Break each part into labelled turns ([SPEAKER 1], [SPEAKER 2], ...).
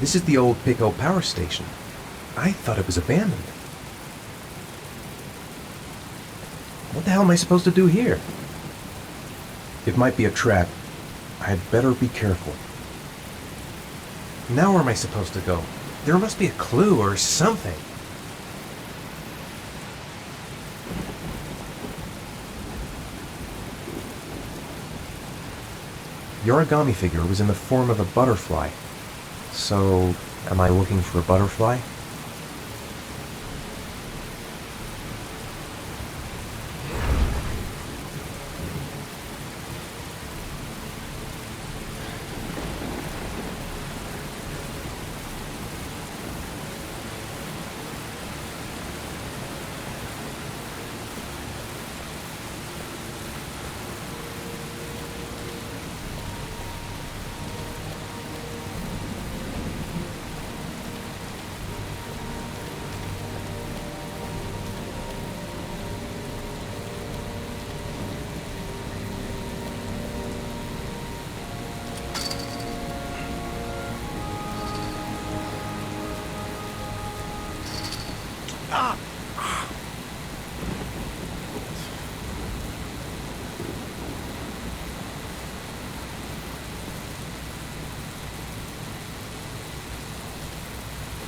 [SPEAKER 1] This is the old Pico power station. I thought it was abandoned. What the hell am I supposed to do here? It might be a trap. I'd better be careful. Now where am I supposed to go? There must be a clue or something. The origami figure was in the form of a butterfly. So, am I looking for a butterfly?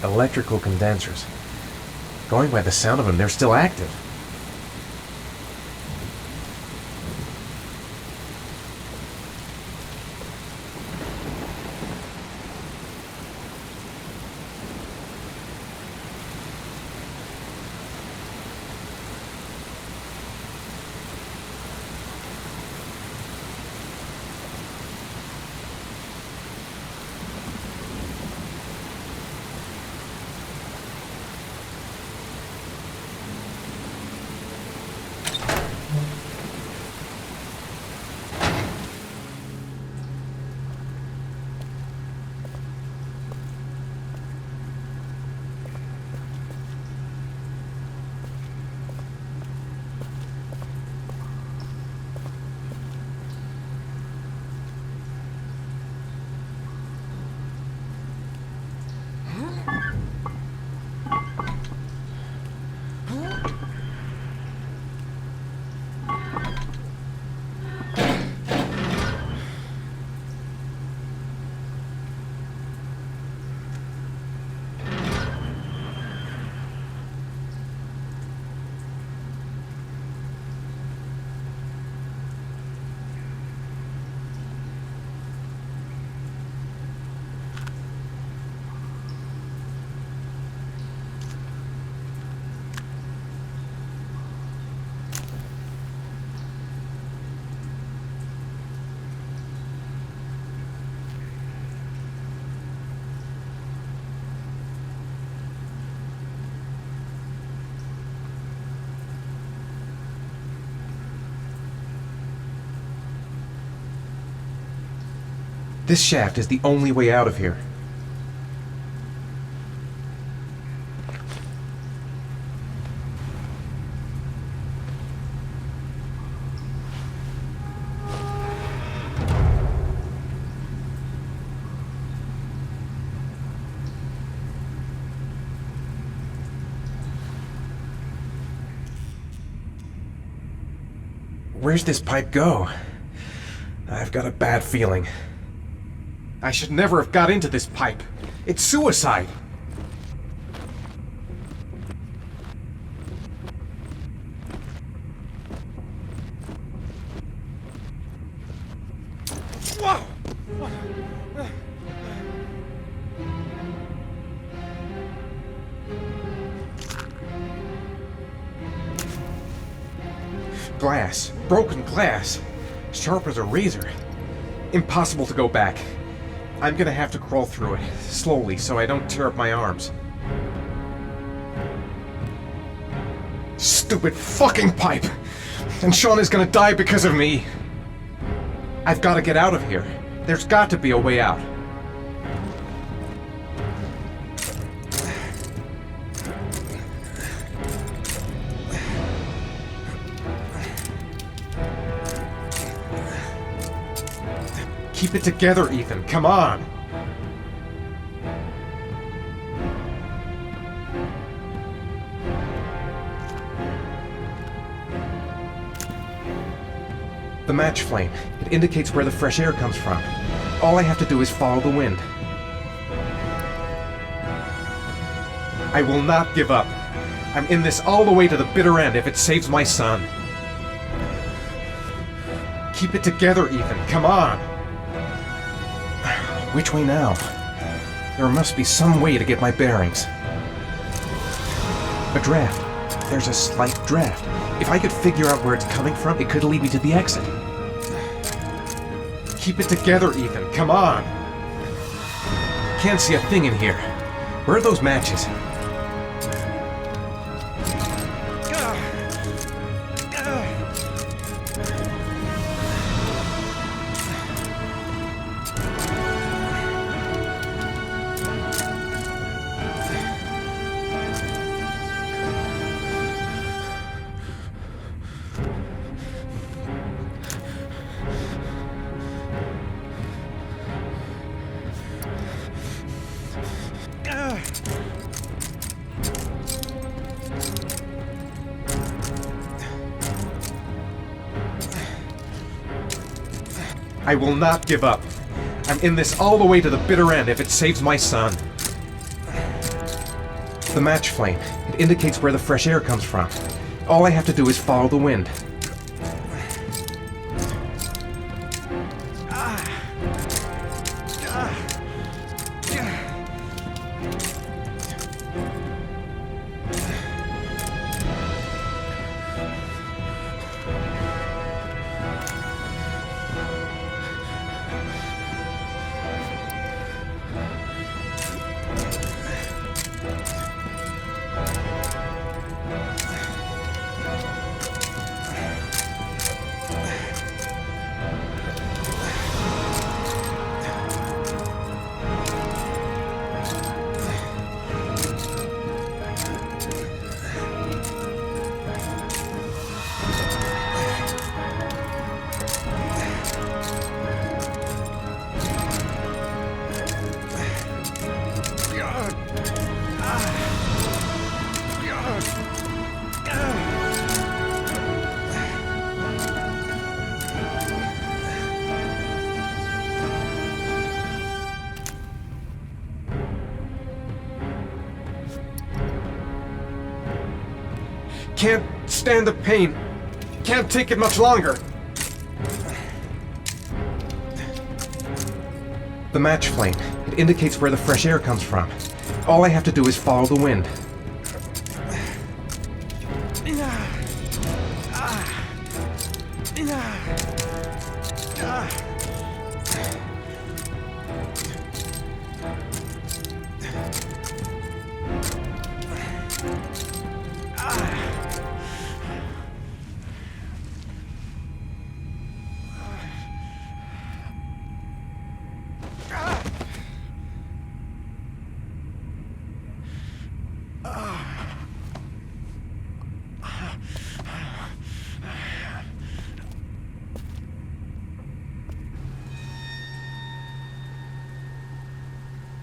[SPEAKER 1] Electrical condensers. Going by the sound of them, they're still active. This shaft is the only way out of here. Where's this pipe go? I've got a bad feeling. I should never have got into this pipe. It's suicide. Whoa! Glass. Broken glass. Sharp as a razor. Impossible to go back. I'm gonna have to crawl through it, slowly, so I don't tear up my arms. Stupid fucking pipe! And Sean is gonna die because of me! I've gotta get out of here. There's got to be a way out. Keep it together, Ethan. Come on! The match flame. It indicates where the fresh air comes from. All I have to do is follow the wind. I will not give up. I'm in this all the way to the bitter end if it saves my son. Keep it together, Ethan. Come on. Which way now? There must be some way to get my bearings. A draft. There's a slight draft. If I could figure out where it's coming from, it could lead me to the exit. Keep it together, Ethan. Come on. Can't see a thing in here. Where are those matches? I will not give up. I'm in this all the way to the bitter end if it saves my son. The match flame. It indicates where the fresh air comes from. All I have to do is follow the wind. Can't stand the pain. Can't take it much longer. The match flame. It indicates where the fresh air comes from. All I have to do is follow the wind.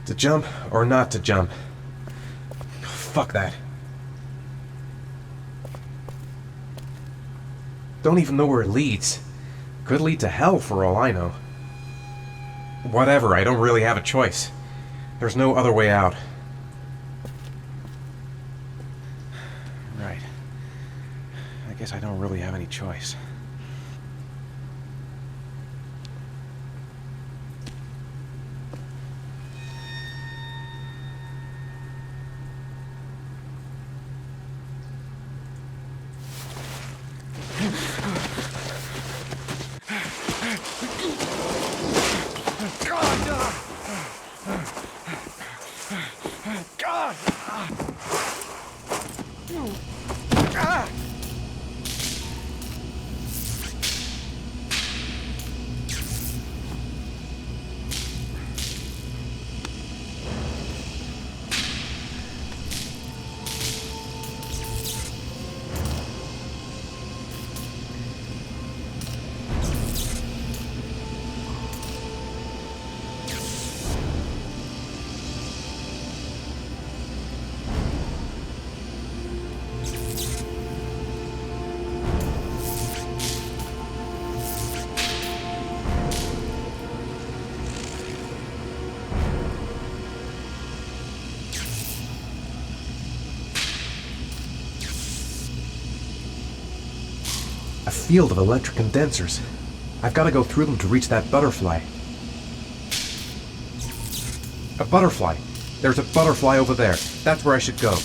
[SPEAKER 1] To jump or not to jump? Fuck that. Don't even know where it leads. Could lead to hell for all I know. Whatever, I don't really have a choice. There's no other way out. Right. I guess I don't really have any choice. A field of electric condensers. I've got to go through them to reach that butterfly. A butterfly. There's a butterfly over there. That's where I should go.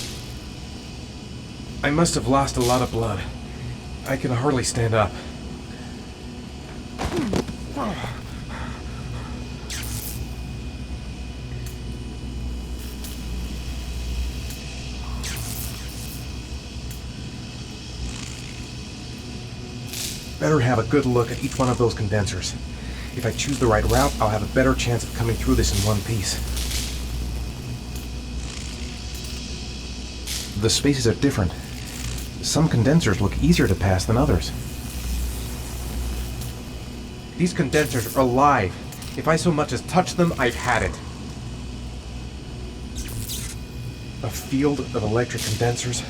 [SPEAKER 1] I must have lost a lot of blood. I can hardly stand up. Better have a good look at each one of those condensers. If I choose the right route, I'll have a better chance of coming through this in one piece. The spaces are different. Some condensers look easier to pass than others. These condensers are alive. If I so much as touch them, I've had it. A field of electric condensers.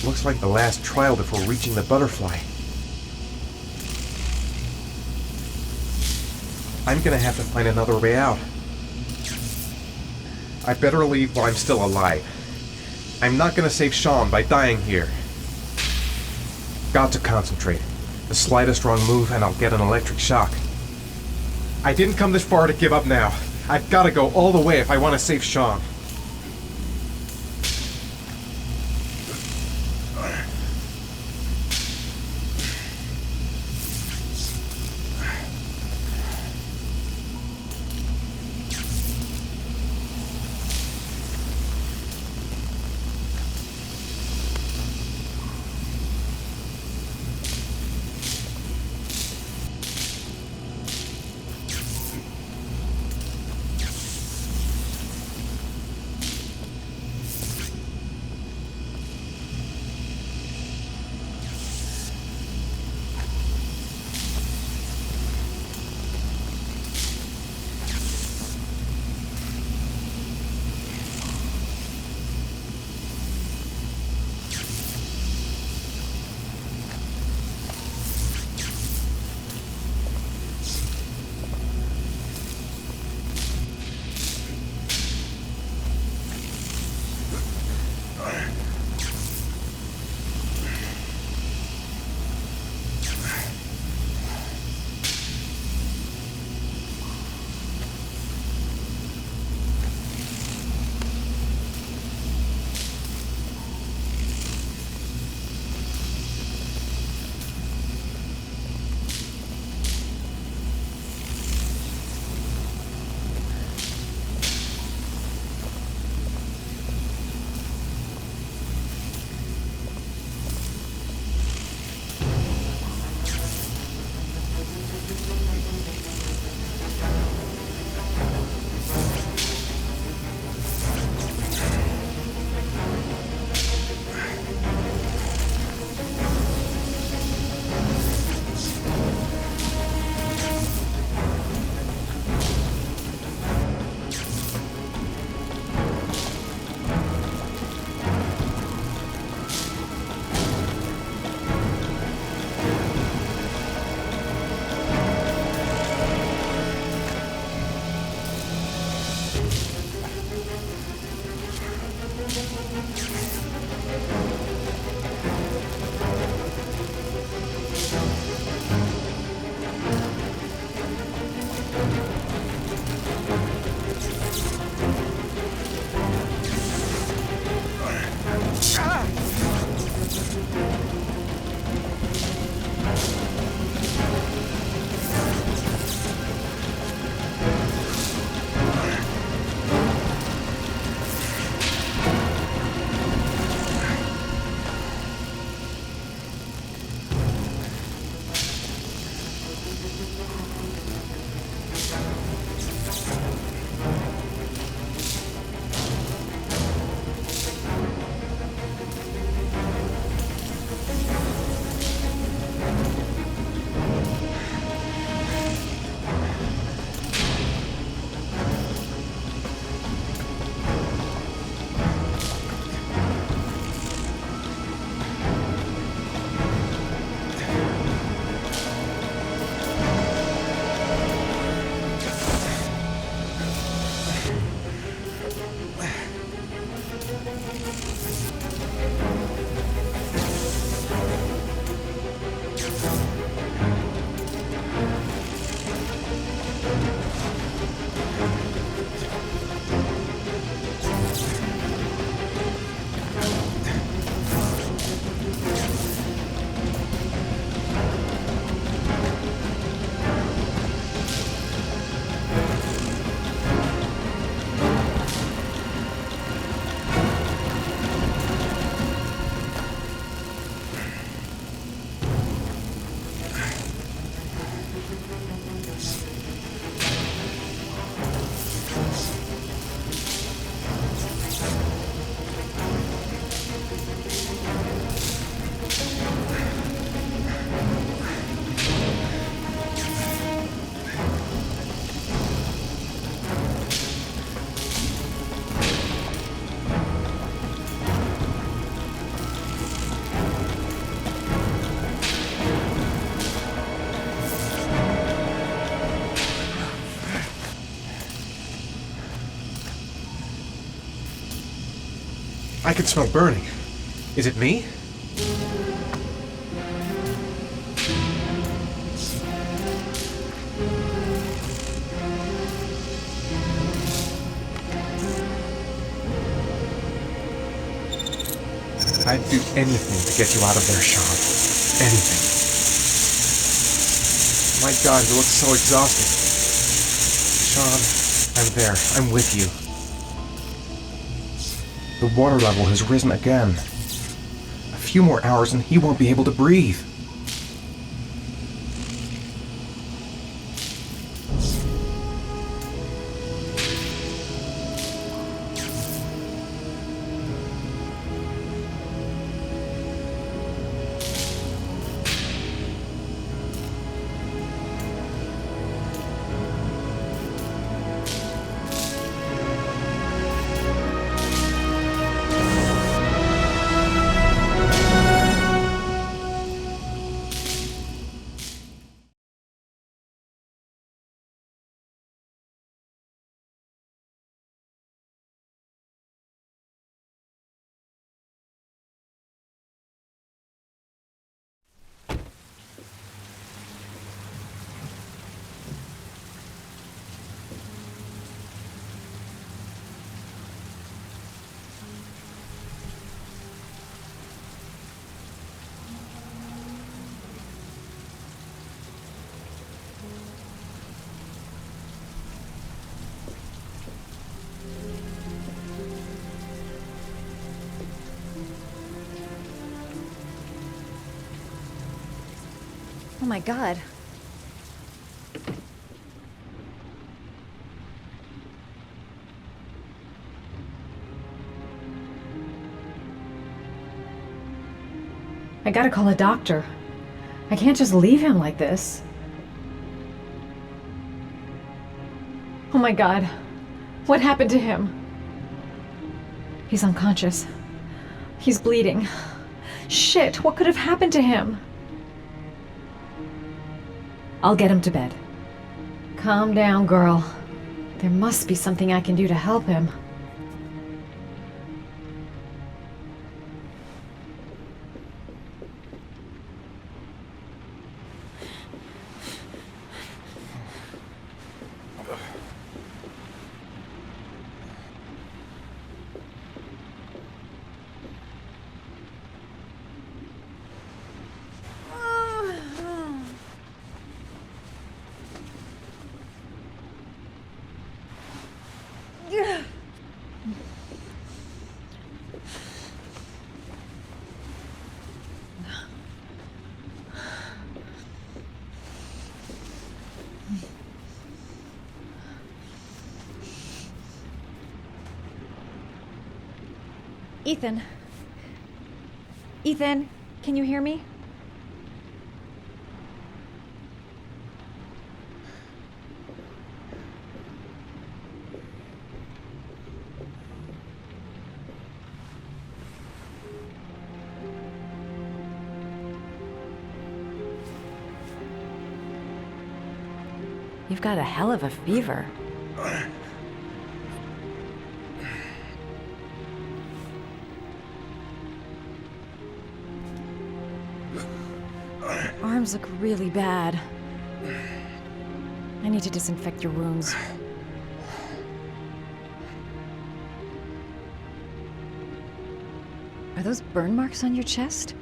[SPEAKER 1] Looks like the last trial before reaching the butterfly. I'm gonna have to find another way out. I better leave while I'm still alive. I'm not gonna save Sean by dying here. Got to concentrate. The slightest wrong move and I'll get an electric shock. I didn't come this far to give up now. I've gotta go all the way if I want to save Sean. I can smell burning. Is it me? I'd do anything to get you out of there, Sean. Anything. My God, you look so exhausted. Sean, I'm there. I'm with you. The water level has risen again. A few more hours and he won't be able to breathe.
[SPEAKER 2] Oh my God. I gotta call a doctor. I can't just leave him like this. Oh my God. What happened to him? He's unconscious. He's bleeding. Shit, what could have happened to him? I'll get him to bed. Calm down, girl. There must be something I can do to help him. Ethan. Ethan, can you hear me? You've got a hell of a fever. Arms look really bad. I need to disinfect your wounds. Are those burn marks on your chest?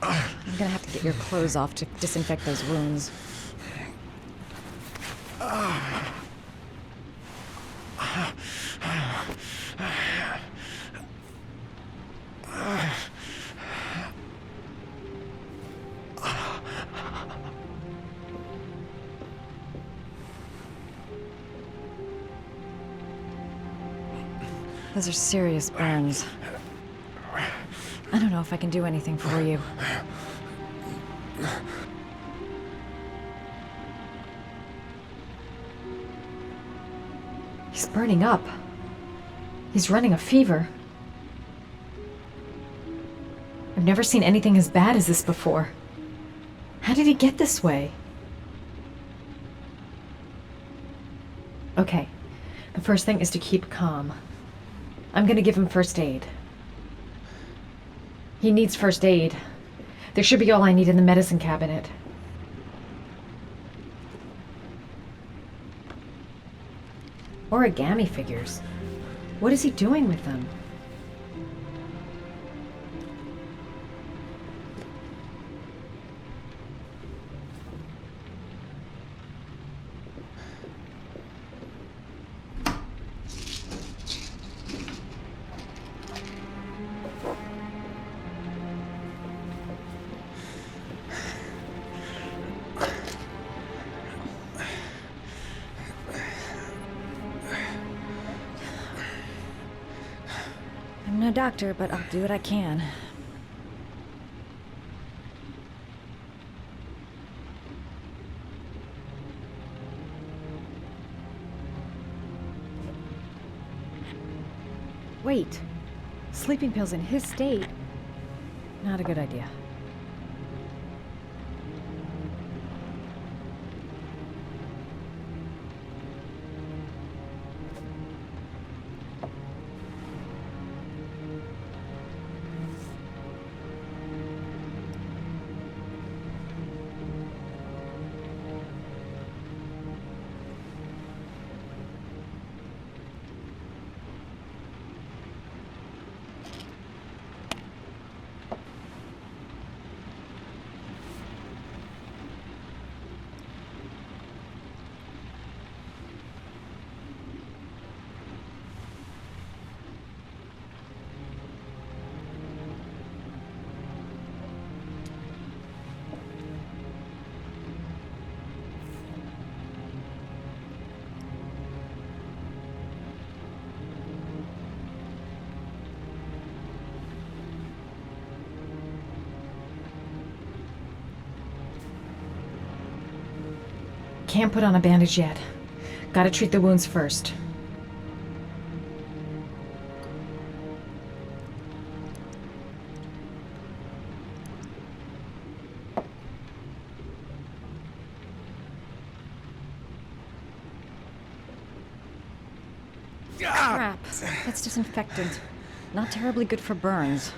[SPEAKER 2] I'm gonna have to get your clothes off to disinfect those wounds. Those are serious burns. I don't know if I can do anything for you. He's burning up. He's running a fever. I've never seen anything as bad as this before. How did he get this way? Okay. The first thing is to keep calm. I'm gonna give him first aid. He needs first aid. There should be all I need in the medicine cabinet. Origami figures. What is he doing with them?
[SPEAKER 3] I'm no doctor, but I'll do what I can. Wait. Sleeping pills in his state? Not a good idea. Can't put on a bandage yet. Gotta treat the wounds first. Crap. That's disinfectant. Not terribly good for burns.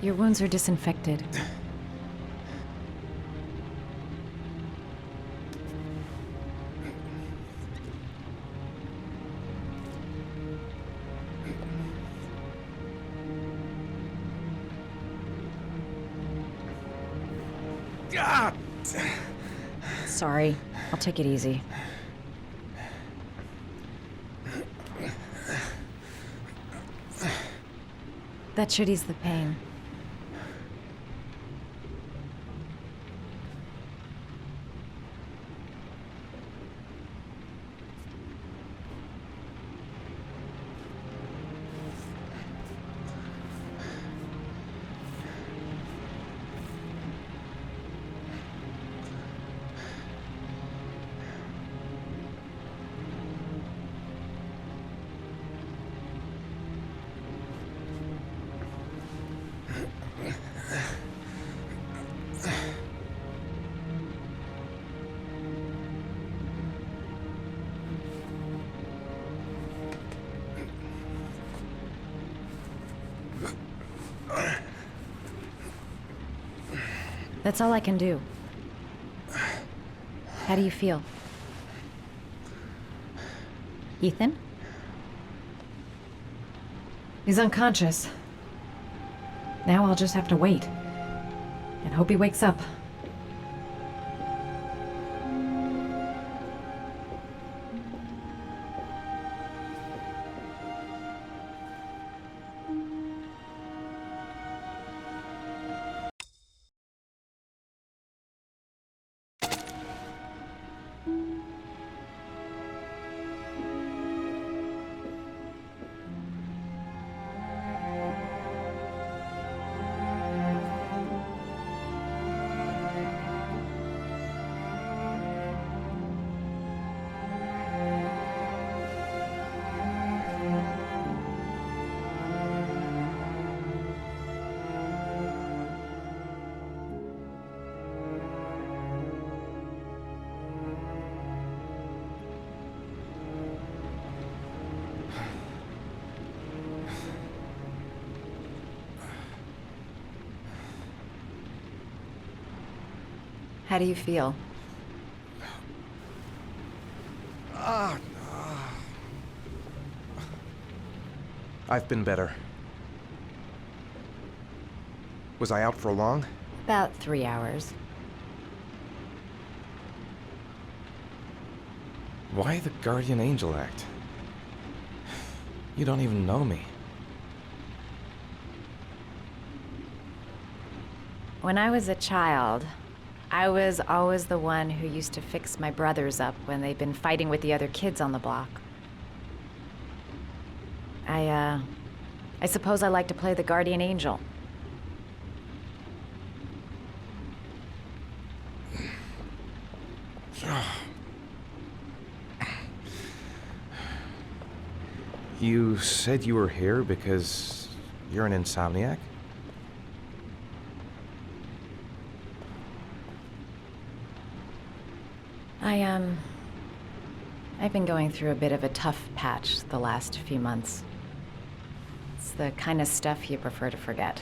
[SPEAKER 3] Your wounds are disinfected. Sorry. I'll take it easy. That should ease the pain. That's all I can do. How do you feel? Ethan?
[SPEAKER 2] He's unconscious. Now I'll just have to wait. And hope he wakes up.
[SPEAKER 3] How do you feel?
[SPEAKER 1] I've been better. Was I out for long?
[SPEAKER 3] About 3 hours.
[SPEAKER 1] Why the guardian angel act? You don't even know me.
[SPEAKER 3] When I was a child, I was always the one who used to fix my brothers up when they'd been fighting with the other kids on the block. I suppose I like to play the guardian angel.
[SPEAKER 1] You said you were here because you're an insomniac?
[SPEAKER 3] I've been going through a bit of a tough patch the last few months. It's the kind of stuff you prefer to forget.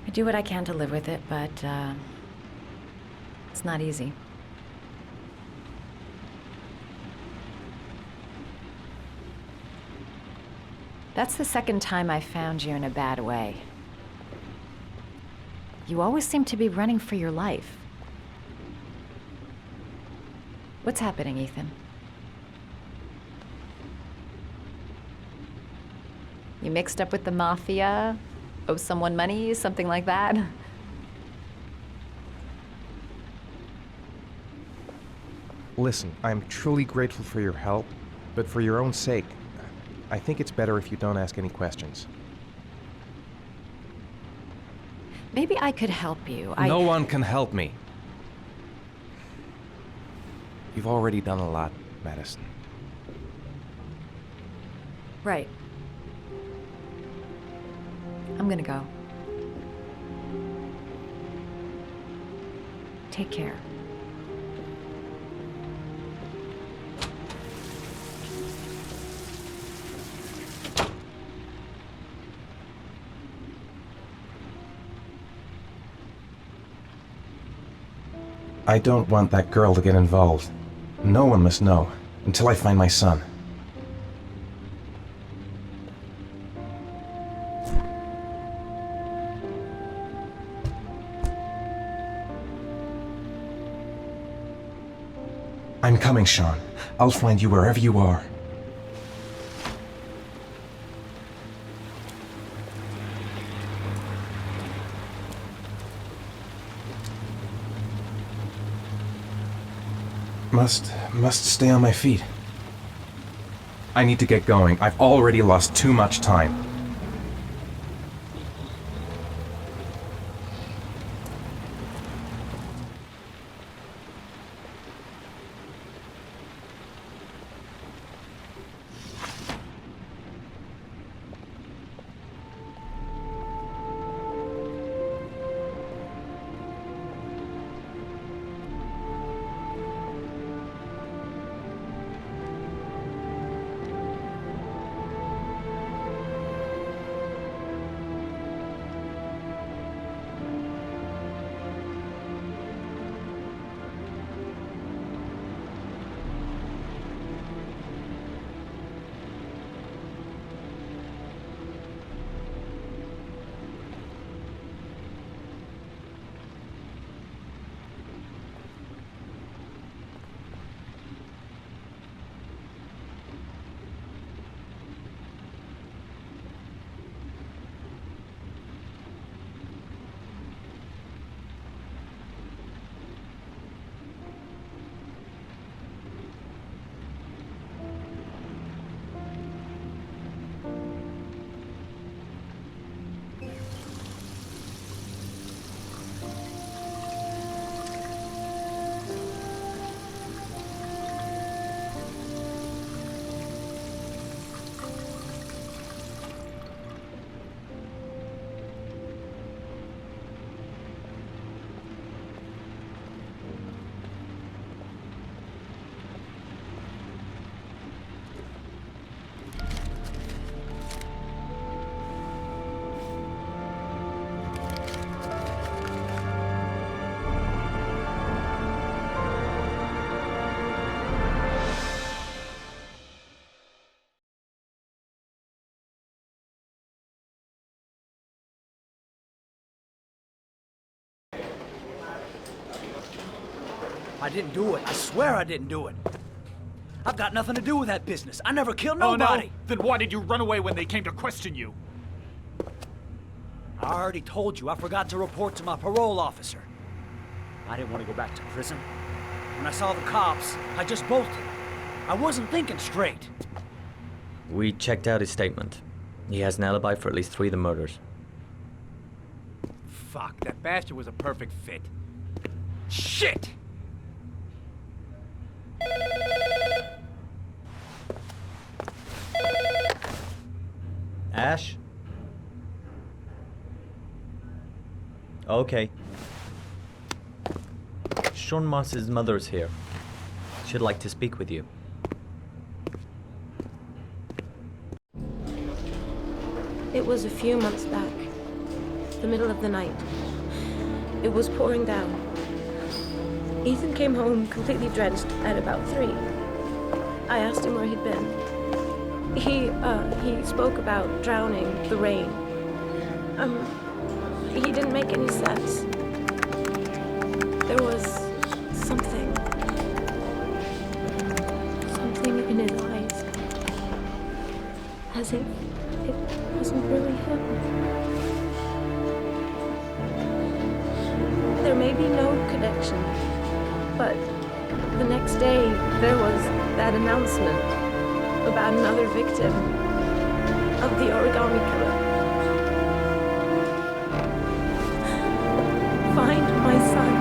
[SPEAKER 3] I do what I can to live with it, but, it's not easy. That's the second time I found you in a bad way. You always seem to be running for your life. What's happening, Ethan? You mixed up with the mafia? Owe someone money? Something like that?
[SPEAKER 1] Listen, I'm truly grateful for your help, but for your own sake, I think it's better if you don't ask any questions.
[SPEAKER 3] Maybe I could help you.
[SPEAKER 1] No one can help me. You've already done a lot, Madison.
[SPEAKER 3] Right. I'm gonna go. Take care.
[SPEAKER 1] I don't want that girl to get involved. No one must know, until I find my son. I'm coming, Sean. I'll find you wherever you are. Must stay on my feet. I need to get going. I've already lost too much time.
[SPEAKER 4] I didn't do it. I swear I didn't do it. I've got nothing to do with that business. I never killed nobody.
[SPEAKER 5] Oh, no? Then why did you run away when they came to question you?
[SPEAKER 4] I already told you I forgot to report to my parole officer. I didn't want to go back to prison. When I saw the cops, I just bolted. I wasn't thinking straight.
[SPEAKER 6] We checked out his statement. He has an alibi for at least 3 of the murders.
[SPEAKER 5] Fuck, that bastard was a perfect fit. Shit!
[SPEAKER 6] Ash? Okay. Sean Moss's mother's here. She'd like to speak with you.
[SPEAKER 7] It was a few months back, the middle of the night. It was pouring down. Ethan came home completely drenched at about 3. I asked him where he'd been. He spoke about drowning, the rain. He didn't make any sense. There was something in his eyes. As if it wasn't really him. There may be no connection, but the next day there was that announcement about another victim of the origami killer. Find my son.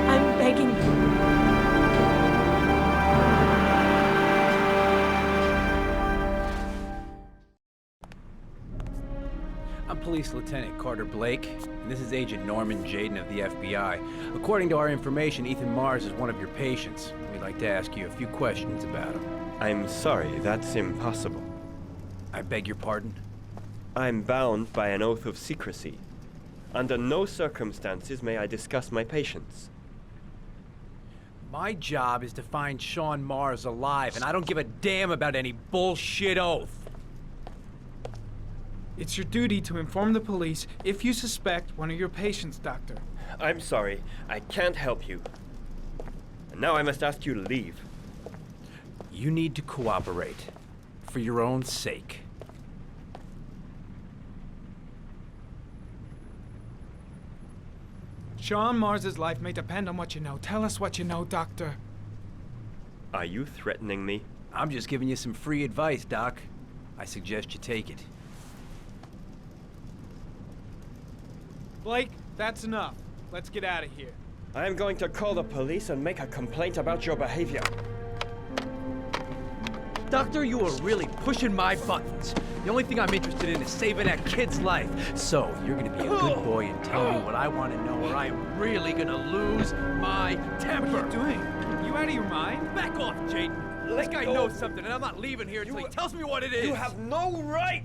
[SPEAKER 7] I'm begging you.
[SPEAKER 8] I'm Police Lieutenant Carter Blake, and this is Agent Norman Jaden of the FBI. According to our information, Ethan Mars is one of your patients. We'd like to ask you a few questions about him.
[SPEAKER 9] I'm sorry, that's impossible.
[SPEAKER 8] I beg your pardon?
[SPEAKER 9] I'm bound by an oath of secrecy. Under no circumstances may I discuss my patients.
[SPEAKER 8] My job is to find Sean Mars alive, and I don't give a damn about any bullshit oath.
[SPEAKER 10] It's your duty to inform the police if you suspect one of your patients, Doctor.
[SPEAKER 9] I'm sorry, I can't help you. And now I must ask you to leave.
[SPEAKER 8] You need to cooperate, for your own sake.
[SPEAKER 10] Sean Mars's life may depend on what you know. Tell us what you know, Doctor.
[SPEAKER 9] Are you threatening me?
[SPEAKER 8] I'm just giving you some free advice, Doc. I suggest you take it.
[SPEAKER 10] Blake, that's enough. Let's get out of here.
[SPEAKER 9] I am going to call the police and make a complaint about your behavior.
[SPEAKER 8] Doctor, you are really pushing my buttons. The only thing I'm interested in is saving that kid's life. So, you're gonna be a good boy and tell me what I want to know, or I am really gonna lose my temper.
[SPEAKER 10] What are you doing? You out of your mind?
[SPEAKER 8] Back off, Jaden. This guy knows something, and I'm not leaving here until he tells me what it is.
[SPEAKER 9] You have no right!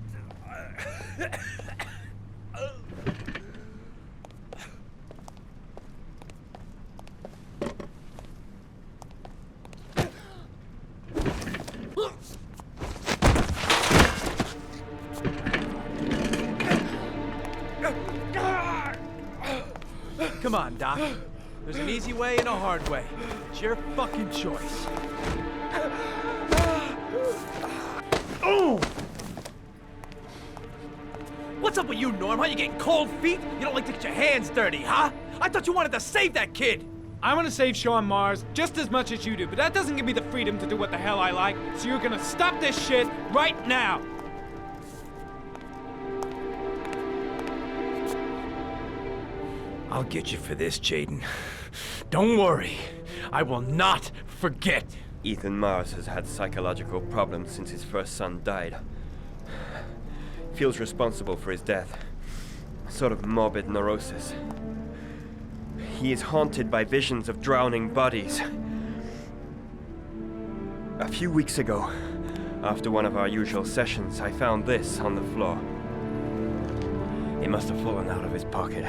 [SPEAKER 8] Come on, Doc. There's an easy way and a hard way. It's your fucking choice. Oh! What's up with you, Norm? How you getting cold feet? You don't like to get your hands dirty, huh? I thought you wanted to save that kid!
[SPEAKER 10] I want to save Sean Mars just as much as you do, but that doesn't give me the freedom to do what the hell I like, so you're gonna stop this shit right now!
[SPEAKER 8] I'll get you for this, Jaden. Don't worry. I will not forget.
[SPEAKER 9] Ethan Mars has had psychological problems since his first son died. Feels responsible for his death. A sort of morbid neurosis. He is haunted by visions of drowning bodies. A few weeks ago, after one of our usual sessions, I found this on the floor. It must have fallen out of his pocket.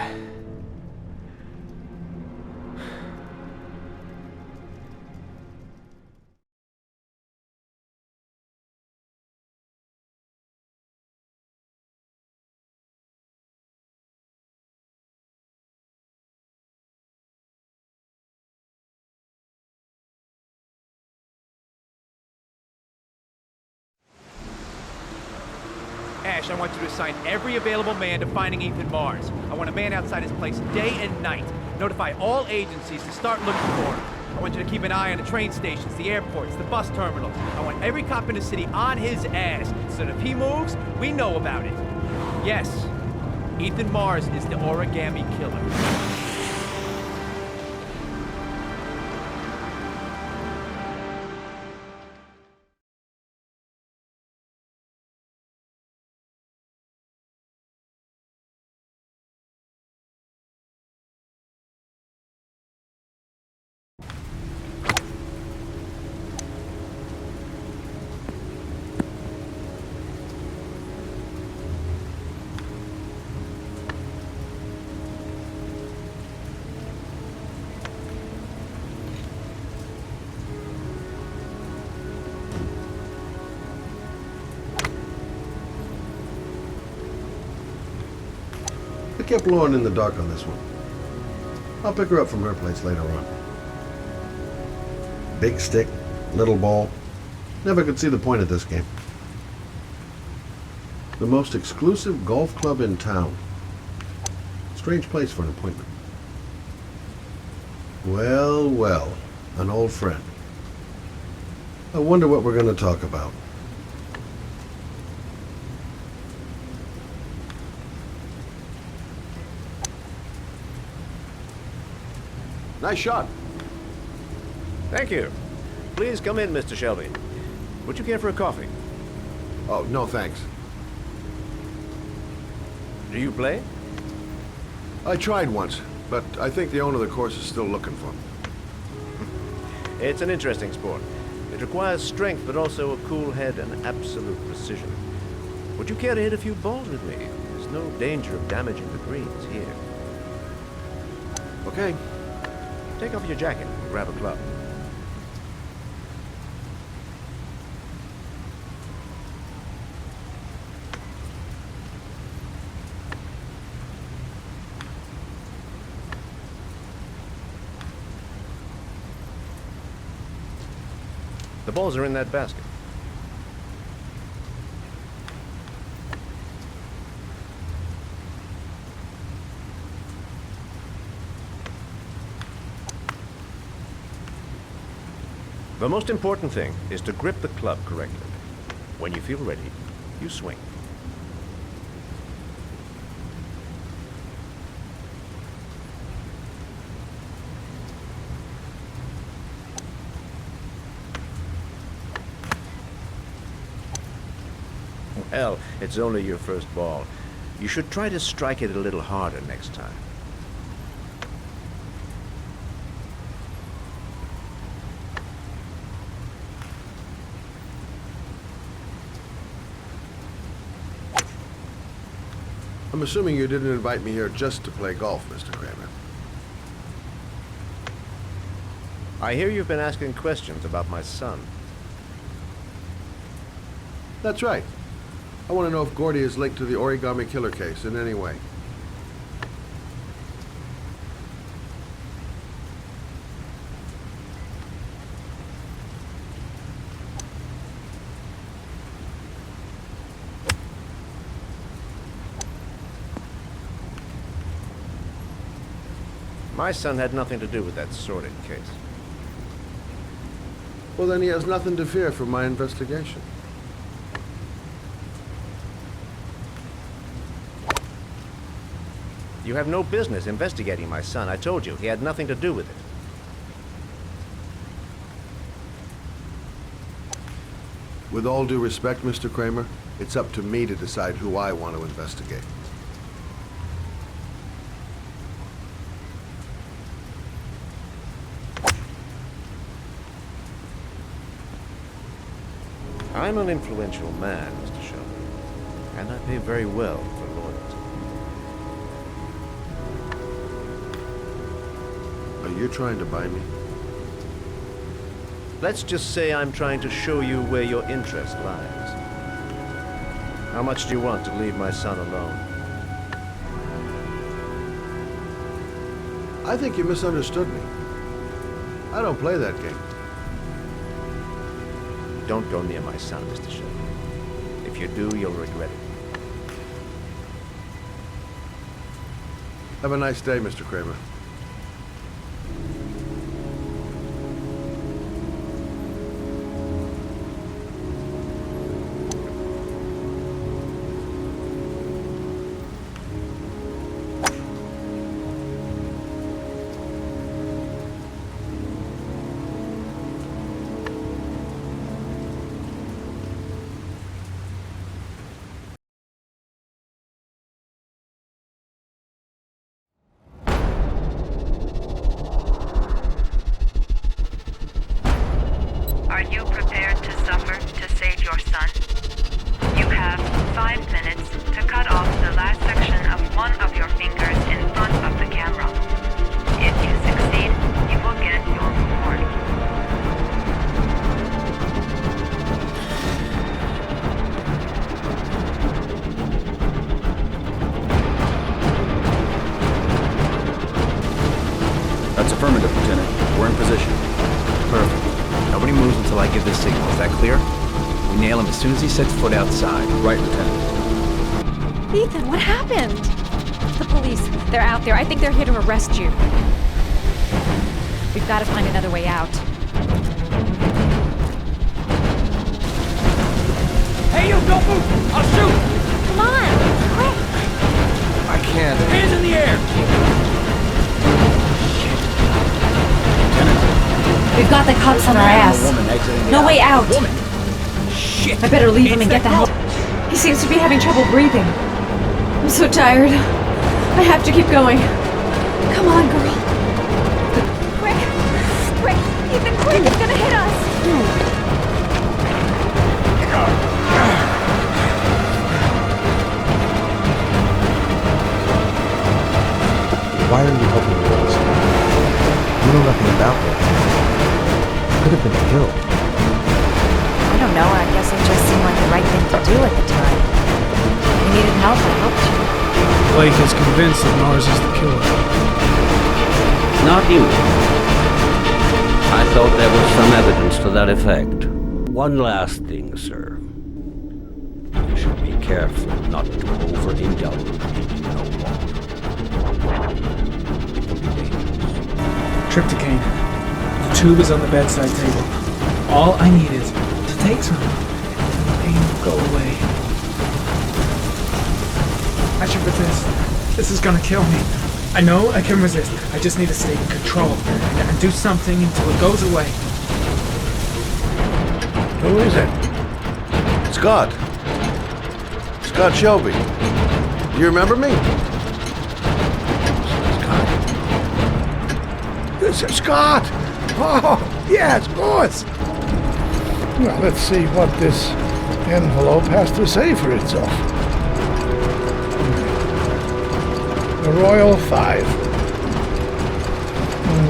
[SPEAKER 8] cash, I want you to assign every available man to finding Ethan Mars. I want a man outside his place day and night. Notify all agencies to start looking for him. I want you to keep an eye on the train stations, the airports, the bus terminals. I want every cop in the city on his ass, so that if he moves, we know about it. Yes, Ethan Mars is the origami killer.
[SPEAKER 11] I kept Lauren in the dark on this one. I'll pick her up from her place later on. Big stick, little ball. Never could see the point of this game. The most exclusive golf club in town. Strange place for an appointment. Well, well, an old friend. I wonder what we're going to talk about.
[SPEAKER 12] Nice shot.
[SPEAKER 13] Thank you. Please come in, Mr. Shelby. Would you care for a coffee?
[SPEAKER 12] Oh, no thanks.
[SPEAKER 13] Do you play?
[SPEAKER 12] I tried once, but I think the owner of the course is still looking for me.
[SPEAKER 13] It's an interesting sport. It requires strength, but also a cool head and absolute precision. Would you care to hit a few balls with me? There's no danger of damaging the greens here.
[SPEAKER 12] Okay.
[SPEAKER 13] Take off your jacket and grab a club. The balls are in that basket. The most important thing is to grip the club correctly. When you feel ready, you swing. Well, it's only your first ball. You should try to strike it a little harder next time.
[SPEAKER 12] I'm assuming you didn't invite me here just to play golf, Mr. Kramer.
[SPEAKER 13] I hear you've been asking questions about my son.
[SPEAKER 12] That's right. I want to know if Gordy is linked to the origami killer case in any way.
[SPEAKER 13] My son had nothing to do with that sordid case.
[SPEAKER 12] Well, then he has nothing to fear from my investigation.
[SPEAKER 13] You have no business investigating my son. I told you, he had nothing to do with it.
[SPEAKER 12] With all due respect, Mr. Kramer, it's up to me to decide who I want to investigate.
[SPEAKER 13] I'm an influential man, Mr. Shelby, and I pay very well for loyalty.
[SPEAKER 12] Are you trying to buy me?
[SPEAKER 13] Let's just say I'm trying to show you where your interest lies. How much do you want to leave my son alone?
[SPEAKER 12] I think you misunderstood me. I don't play that game.
[SPEAKER 13] Don't go near my son, Mr. Shelby. If you do, you'll regret it.
[SPEAKER 12] Have a nice day, Mr. Kramer.
[SPEAKER 14] Are you prepared to suffer to save your son? You have 5 minutes to cut off the last section of one of your fingers in front of the camera. If you succeed, you will get your reward.
[SPEAKER 15] That's affirmative, Lieutenant. We're in position.
[SPEAKER 5] Perfect. Nobody moves until I give the signal. Is that clear? We nail him as soon as he sets foot outside.
[SPEAKER 15] Right, Lieutenant.
[SPEAKER 2] Ethan, what happened?
[SPEAKER 3] The police. They're out there. I think they're here to arrest you. We've got to find another way out.
[SPEAKER 4] Hey, you, don't move! I'll shoot!
[SPEAKER 3] Come on, quick!
[SPEAKER 1] I can't.
[SPEAKER 4] Hands in the air!
[SPEAKER 2] We've got the cops on our ass. No way out.
[SPEAKER 4] Shit!
[SPEAKER 2] I better leave him and get the hell. He seems to be having trouble breathing. I'm so tired. I have to keep going. Come on, girl.
[SPEAKER 3] Quick! Quick! Ethan, quick! It's gonna hit us!
[SPEAKER 1] Why are you helping me with this? You know nothing about this. Could have been killed.
[SPEAKER 3] I don't know. I guess it just seemed like the right thing to do at the time. You needed help. I helped you.
[SPEAKER 10] Blake is convinced that Mars is the killer.
[SPEAKER 16] Not you. I thought there was some evidence to that effect. One last thing, sir. You should be careful not to overindulge in no more. It can be dangerous.
[SPEAKER 10] Trypticane. The tube is on the bedside table. All I need is to take some, and the pain will go away. I should resist. This is gonna kill me. I know I can resist. I just need to stay in control and do something until it goes away.
[SPEAKER 12] Who is it? Scott. Scott Shelby. Do you remember me? Scott! Oh, yes, of course!
[SPEAKER 17] Well, let's see what this envelope has to say for itself. The Royal 5.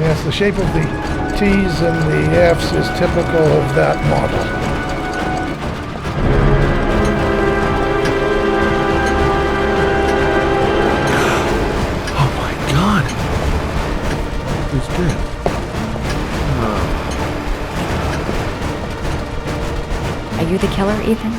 [SPEAKER 17] Yes, the shape of the T's and the F's is typical of that model.
[SPEAKER 10] Oh my god!
[SPEAKER 12] Who's dead?
[SPEAKER 3] Are you the killer, Ethan?